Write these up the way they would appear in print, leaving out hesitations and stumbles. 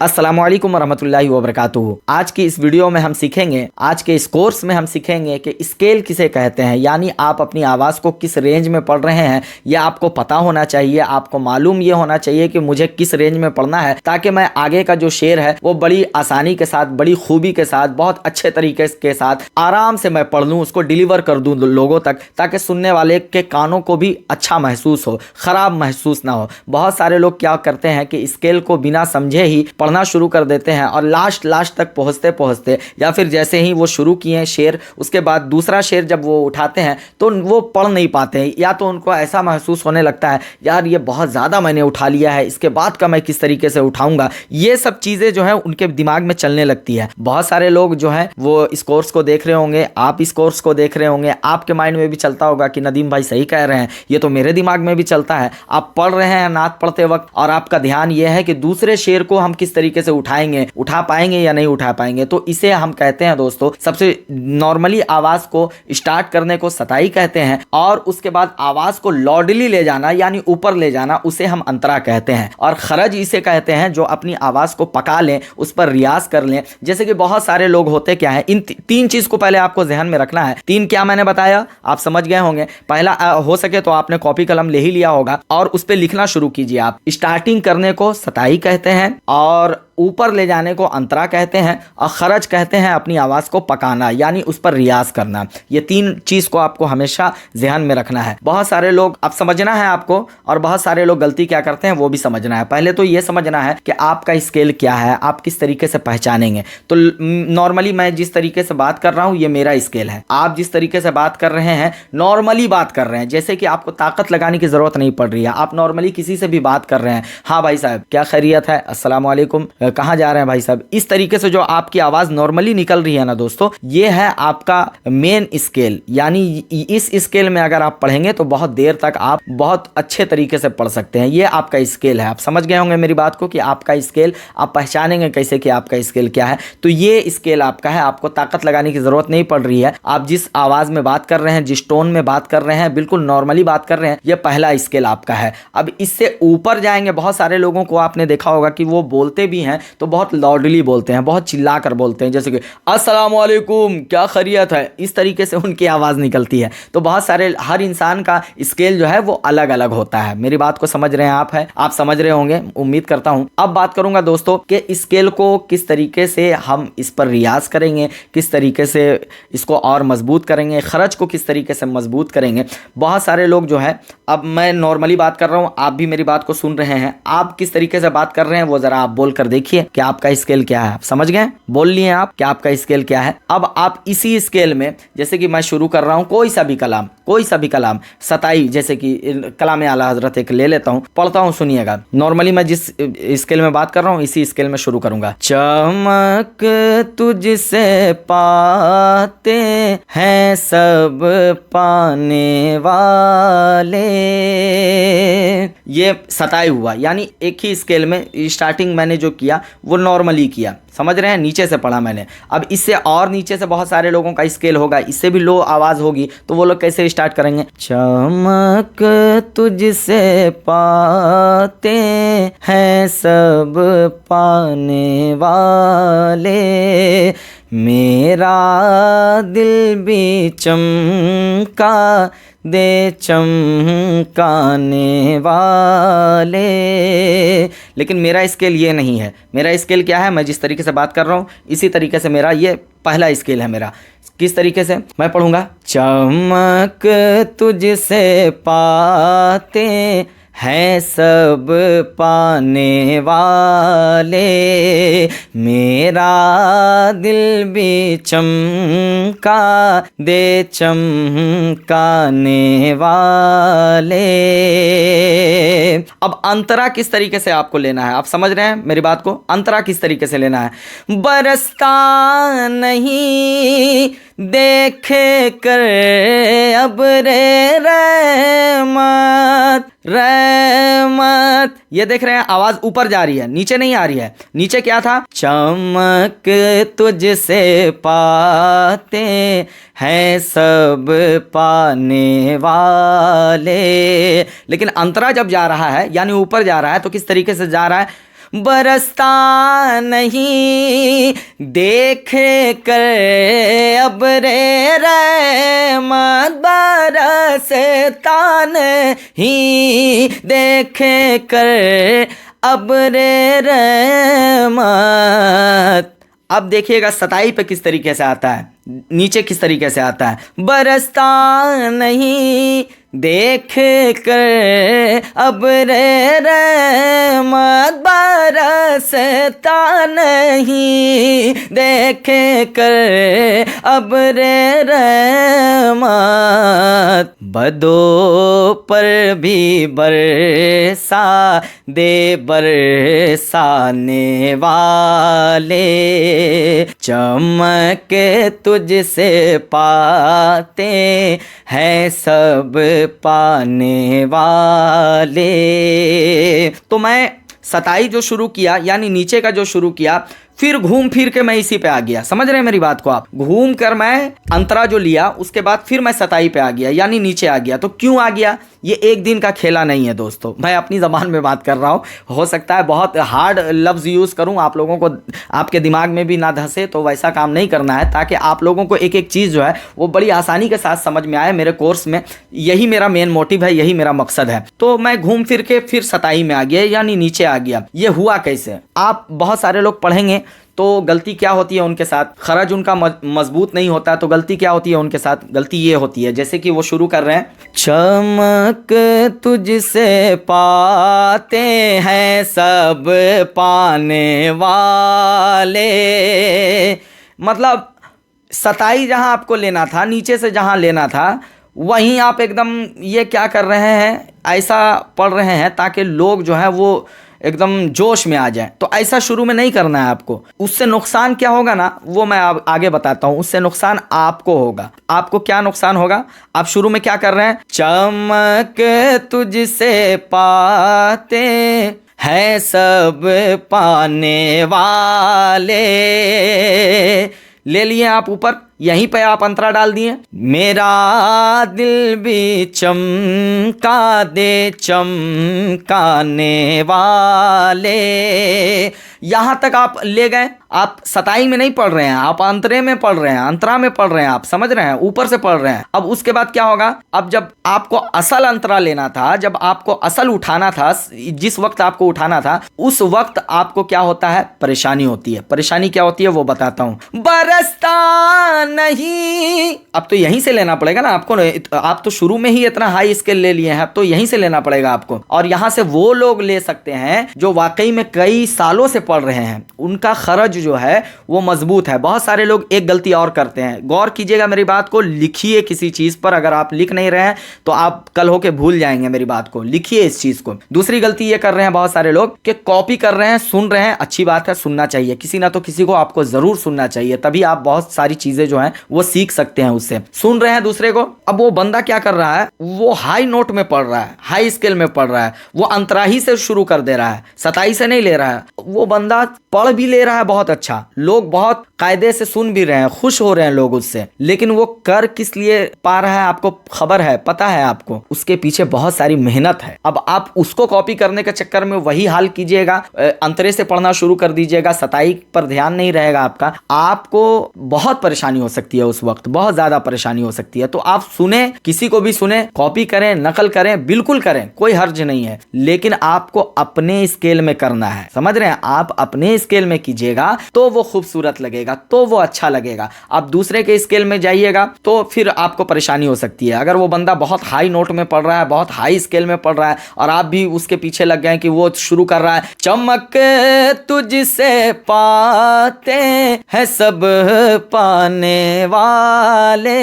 अस्सलाम वालेकुम वरहमतुल्लाहि वबरकातुहू। आज की इस वीडियो में हम सीखेंगे, आज के इस कोर्स में हम सीखेंगे कि स्केल किसे कहते हैं। यानी आप अपनी आवाज़ को किस रेंज में पढ़ रहे हैं यह आपको पता होना चाहिए। आपको मालूम ये होना चाहिए कि मुझे किस रेंज में पढ़ना है, ताकि मैं आगे का जो शेर है वो बड़ी आसानी के साथ, बड़ी खूबी के साथ, बहुत अच्छे तरीके के साथ आराम से मैं पढ़ लूँ, उसको डिलीवर कर दूँ लोगों तक, ताकि सुनने वाले के कानों को भी अच्छा महसूस हो, ख़राब महसूस ना हो। बहुत सारे लोग क्या करते हैं कि स्केल को बिना समझे ही पढ़ना शुरू कर देते हैं और लास्ट तक पहुंचते पहुंचते, या फिर जैसे ही वो शुरू किए शेर, उसके बाद दूसरा शेर जब वो उठाते हैं तो वो पढ़ नहीं पाते हैं, या तो उनको ऐसा महसूस होने लगता है यार ये बहुत ज़्यादा मैंने उठा लिया है, इसके बाद का मैं किस तरीके से उठाऊंगा। ये सब चीज़ें जो है उनके दिमाग में चलने लगती है। बहुत सारे लोग जो है वो इस कोर्स को देख रहे होंगे, आप इस कोर्स को देख रहे होंगे, आपके माइंड में भी चलता होगा कि नदीम भाई सही कह रहे हैं, ये तो मेरे दिमाग में भी चलता है। आप पढ़ रहे हैं नात पढ़ते वक्त और आपका ध्यान ये है कि दूसरे शेर को हम किस तरीके से उठाएंगे, उठा पाएंगे या नहीं उठा पाएंगे। तो इसे हम कहते हैं दोस्तों, सबसे नॉर्मली आवाज को स्टार्ट करने को सताई कहते हैं, और उसके बाद आवाज को लॉडली ले जाना यानी ऊपर ले जाना उसे हम अंतरा कहते हैं, और खरज इसे कहते हैं जो अपनी आवाज को पका लें, उस पर रियाज कर लें। जैसे कि बहुत सारे लोग होते क्या है, इन तीन चीज को पहले आपको ध्यान में रखना है। तीन क्या मैंने बताया आप समझ गए होंगे। पहला हो सके तो आपने कॉपी कलम ले ही लिया होगा और उस पर लिखना शुरू कीजिए। आप स्टार्टिंग करने को सताई कहते हैं, और ऊपर ले जाने को अंतरा कहते हैं, और खरज कहते हैं अपनी आवाज़ को पकाना यानी उस पर रियाज करना। ये तीन चीज़ को आपको हमेशा ध्यान में रखना है। बहुत सारे लोग, अब समझना है आपको, और बहुत सारे लोग गलती क्या करते हैं वो भी समझना है। पहले तो ये समझना है कि आपका स्केल क्या है, आप किस तरीके से पहचानेंगे। तो नॉर्मली मैं जिस तरीके से बात कर रहा हूँ ये मेरा स्केल है। आप जिस तरीके से बात कर रहे हैं नॉर्मली बात कर रहे हैं, जैसे कि आपको ताकत लगाने की ज़रूरत नहीं पड़ रही है, आप नॉर्मली किसी से भी बात कर रहे हैं, हाँ भाई साहब क्या खैरियत है, अस्सलाम वालेकुम, कहाँ जा रहे हैं भाई साहब, इस तरीके से जो आपकी आवाज नॉर्मली निकल रही है ना दोस्तों, ये है आपका मेन स्केल। यानी इस स्केल में अगर आप पढ़ेंगे तो बहुत देर तक आप बहुत अच्छे तरीके से पढ़ सकते हैं। ये आपका स्केल है। आप समझ गए होंगे मेरी बात को कि आपका स्केल आप पहचानेंगे कैसे कि आपका स्केल क्या है। तो ये स्केल आपका है, आपको ताकत लगाने की जरूरत नहीं पड़ रही है। आप जिस आवाज में बात कर रहे हैं, जिस टोन में बात कर रहे हैं, बिल्कुल नॉर्मली बात कर रहे हैं, ये पहला स्केल आपका है। अब इससे ऊपर जाएंगे, बहुत सारे लोगों को आपने देखा होगा कि वो बोलते भी हैं तो बहुत लाउडली बोलते हैं, बहुत चिल्ला कर बोलते हैं, जैसे कि अस्सलाम वालेकुम क्या खैरियत है, इस तरीके से उनकी आवाज़ निकलती है। तो बहुत सारे, हर इंसान का स्केल जो है वो अलग अलग होता है। मेरी बात को समझ रहे हैं आप समझ रहे होंगे, उम्मीद करता हूं। अब बात करूंगा दोस्तों कि स्केल को किस तरीके से हम इस पर रियाज करेंगे, किस तरीके से इसको और मजबूत करेंगे, खरज को किस तरीके से मजबूत करेंगे। बहुत सारे लोग जो है, अब मैं नॉर्मली बात कर रहा हूं, आप भी मेरी बात को सुन रहे हैं, आप किस तरीके से बात कर रहे हैं वो जरा आप बोल कर देखिए कि आपका स्केल क्या है। आप समझ गए, बोल लिए आप कि आपका स्केल क्या है। अब आप इसी स्केल में, जैसे कि मैं शुरू कर रहा हूं कोई सा भी कलाम सताई, जैसे कि कलाम आला हजरत एक ले लेता हूं, पढ़ता हूं, सुनिएगा। नॉर्मली मैं जिस स्केल में बात कर रहा हूं इसी स्केल में शुरू करूंगा। चमक तुझसे पाते हैं सब पाने वाले, ये सताई हुआ। यानी एक ही स्केल में स्टार्टिंग मैंने जो किया वो नॉर्मली किया, समझ रहे हैं, नीचे से पढ़ा मैंने। अब इससे और नीचे से बहुत सारे लोगों का स्केल होगा, इससे भी लो आवाज़ होगी, तो वो लोग कैसे स्टार्ट करेंगे, चमक तुझसे पाते हैं सब पाने वाले, मेरा दिल भी चमका दे चमकाने वाले। लेकिन मेरा स्केल ये नहीं है। मेरा स्केल क्या है, मैं जिस तरीके से बात कर रहा हूँ इसी तरीके से मेरा ये पहला स्केल है मेरा। किस तरीके से मैं पढ़ूंगा, चमक तुझसे पाते हैं सब पाने वाले, मेरा दिल भी चमका दे चमकाने वाले। अब अंतरा किस तरीके से आपको लेना है, आप समझ रहे हैं मेरी बात को, अंतरा किस तरीके से लेना है। बरसता नहीं देखे कर अब रे रहमत रहमत, ये देख रहे हैं आवाज ऊपर जा रही है, नीचे नहीं आ रही है। नीचे क्या था, चमक तुझसे पाते हैं सब पाने वाले। लेकिन अंतरा जब जा रहा है यानी ऊपर जा रहा है तो किस तरीके से जा रहा है, बरसता नहीं देख कर अब रे रहमत, बरसता नहीं देख कर अब रे रहमत। अब देखिएगा सताई पे किस तरीके से आता है, नीचे किस तरीके से आता है, बरसता नहीं देख कर अब रे रहमत, बरसता नहीं देख कर अब रे रहमत। बदों पर भी बरसा दे बरसाने वाले, चमक तुझसे पाते हैं सब पाने वाले। तो मैं सताई जो शुरू किया यानी नीचे का जो शुरू किया, फिर घूम फिर के मैं इसी पे आ गया। समझ रहे हैं मेरी बात को आप? घूम कर मैं अंतरा जो लिया उसके बाद फिर मैं सताई पे आ गया यानी नीचे आ गया। तो क्यों आ गया? ये एक दिन का खेला नहीं है दोस्तों, मैं अपनी ज़बान में बात कर रहा हूँ। हो सकता है बहुत हार्ड लफ्ज़ यूज़ करूँ, आप लोगों को आपके दिमाग में भी ना धंसे, तो वैसा काम नहीं करना है, ताकि आप लोगों को एक एक चीज़ जो है वो बड़ी आसानी के साथ समझ में आए मेरे कोर्स में। यही मेरा मेन मोटिव है, यही मेरा मकसद है। तो मैं घूम फिर के फिर सताई में आ गया यानी नीचे आ गया। ये हुआ कैसे? आप बहुत सारे लोग पढ़ेंगे तो गलती क्या होती है उनके साथ, खरज उनका मजबूत नहीं होता है, तो गलती क्या होती है उनके साथ? गलती ये होती है, जैसे कि वो शुरू कर रहे हैं, चमक तुझसे पाते हैं सब पाने वाले। मतलब सताई जहां आपको लेना था, नीचे से जहां लेना था, वहीं आप एकदम ये क्या कर रहे हैं, ऐसा पढ़ रहे हैं ताकि लोग जो है वो एकदम जोश में आ जाए। तो ऐसा शुरू में नहीं करना है आपको। उससे नुकसान क्या होगा ना, वो मैं आगे बताता हूं। उससे नुकसान आपको होगा। आपको क्या नुकसान होगा? आप शुरू में क्या कर रहे हैं, चमक तुझसे पाते हैं सब पाने वाले, ले लिए आप ऊपर, यहीं पे आप अंतरा डाल दिए, मेरा दिल भी चमका दे चमकाने वाले। यहां तक आप ले गए। आप सताई में नहीं पढ़ रहे हैं, आप अंतरे में पढ़ रहे हैं, अंतरा में पढ़ रहे हैं, आप समझ रहे हैं, ऊपर से पढ़ रहे हैं। अब उसके बाद क्या होगा? अब जब आपको असल अंतरा लेना था, जब आपको असल उठाना था, जिस वक्त आपको उठाना था, उस वक्त आपको क्या होता है, परेशानी होती है। परेशानी क्या होती है वो बताता हूं। बरसता नहीं, अब तो यहीं से लेना पड़ेगा ना आपको। आप तो शुरू में ही इतना हाई स्केल ले लिए हैं, अब तो यहीं से लेना पड़ेगा आपको। और यहां से वो लोग ले सकते हैं जो वाकई में कई सालों से पढ़ रहे हैं, उनका खरज जो है वो मजबूत है। बहुत सारे लोग एक गलती और करते हैं, गौर कीजिएगा मेरी बात को, लिखिए किसी चीज पर। अगर आप लिख नहीं रहे हैं तो आप कल होके भूल जाएंगे मेरी बात को, लिखिए इस चीज को। दूसरी गलती ये कर रहे हैं बहुत सारे लोग कि कॉपी कर रहे हैं, सुन रहे हैं, अच्छी बात है, सुनना चाहिए, किसी ना तो किसी को आपको जरूर सुनना चाहिए, तभी आप बहुत सारी चीजें जो हैं वो सीख सकते हैं उससे। सुन रहे हैं दूसरे को। अब वो बंदा क्या कर रहा है, वो हाई नोट में पढ़ रहा है, हाई स्केल में पढ़ रहा है, वो अंतराही से शुरू कर दे रहा है, सताई से नहीं ले रहा है। वो बंदा पढ़ भी ले रहा है बहुत अच्छा, लोग बहुत कायदे से सुन भी रहे हैं, खुश हो रहे हैं लोग उससे, लेकिन वो कर किस लिए पा रहा है आपको खबर है, पता है आपको, उसके पीछे बहुत सारी मेहनत है। अब आप उसको कॉपी करने के चक्कर में वही हाल कीजिएगा, अंतरे से पढ़ना शुरू कर दीजिएगा, सताई पर ध्यान नहीं रहेगा आपका, आपको बहुत परेशानी हो सकती है उस वक्त, बहुत ज्यादा परेशानी हो सकती है। तो आप सुने, किसी को भी सुने, कॉपी करें, नकल करें, बिल्कुल करें, कोई हर्ज नहीं है, लेकिन आपको अपने स्केल में करना है। समझ रहे हैं? आप अपने स्केल में कीजिएगा तो वो खूबसूरत लगेगा, तो वो अच्छा लगेगा। आप दूसरे के स्केल में जाइएगा तो फिर आपको परेशानी हो सकती है। अगर वो बंदा बहुत हाई नोट में पढ़ रहा है, बहुत हाई स्केल में पढ़ रहा है, और आप भी उसके पीछे लग गए कि वो शुरू कर रहा है, चमक तुझसे पाते हैं सब पाने वाले।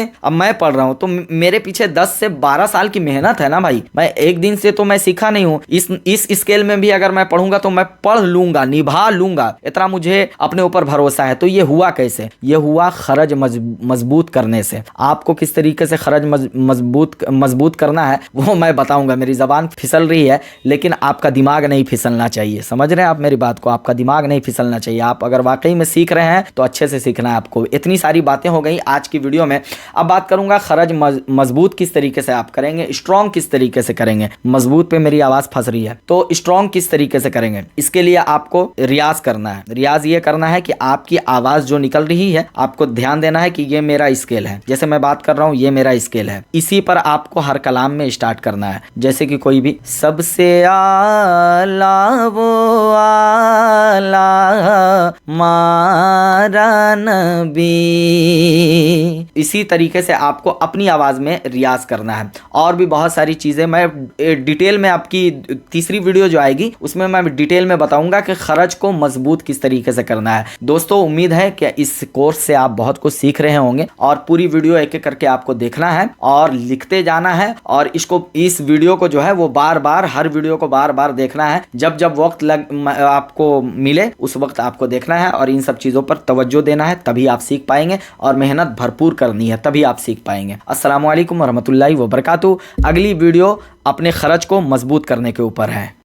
अब मैं पढ़ रहा हूं तो मेरे पीछे 10 से 12 साल की मेहनत है ना भाई। मैं एक दिन से तो मैं सीखा नहीं हूं। इस स्केल में भी अगर मैं पढ़ूंगा तो मैं पढ़ लूंगा, निभा लूंगा, इतना मुझे अपने ऊपर भरोसा है। तो ये हुआ कैसे? ये हुआ खरज मजबूत करने से। आपको किस तरीके से खरज मजबूत करना है वो मैं बताऊंगा। मेरी जबान फिसल रही है, लेकिन आपका दिमाग नहीं फिसलना चाहिए। समझ रहे हैं आप मेरी बात को? आपका दिमाग नहीं फिसलना चाहिए। आप अगर वाकई में सीख रहे हैं तो अच्छे से सीखना सीखना है आपको। इतनी सारी बातें हो गई आज की वीडियो में। अब बात करूंगा खरज मजबूत किस तरीके से आप करेंगे, स्ट्रॉन्ग किस तरीके से करेंगे। मजबूत पे मेरी आवाज़ फंस रही है, तो स्ट्रॉन्ग किस तरीके से करेंगे, इसके लिए आपको रियाज करना है। रियाज ये करना है कि आपकी आवाज़ जो निकल रही है, आपको ध्यान देना है कि ये मेरा स्केल है। जैसे मैं बात कर रहा हूँ, ये मेरा स्केल है, इसी पर आपको हर कलाम में स्टार्ट करना है। जैसे कि कोई भी सबसे आला वो आला मारा नबी, इसी तरीके से आपको अपनी आवाज़ में रियाज करना है। और भी बहुत सारी चीज़ें मैं डिटेल में, आपकी तीसरी वीडियो जो आएगी उसमें मैं डिटेल में बताऊंगा कि खरज को मजबूत किस तरीके से करना है। दोस्तों उम्मीद है कि इस कोर्स से आप बहुत कुछ सीख रहे होंगे और पूरी वीडियो एक एक करके आपको देखना है और लिखते जाना है। और इस वीडियो को जो है वो बार बार, हर वीडियो को बार बार देखना है। जब जब वक्त आपको मिले उस वक्त आपको देखना है और इन सब चीज़ों पर तवज्जो देना है, तभी आप सीख पाएंगे। और मेहनत भरपूर करनी है, तभी आप सीख पाएंगे। अस्सलामु अलैकुम वरहमतुल्लाहि वबरकातुहू। अगली वीडियो अपने खरज को मजबूत करने के ऊपर है।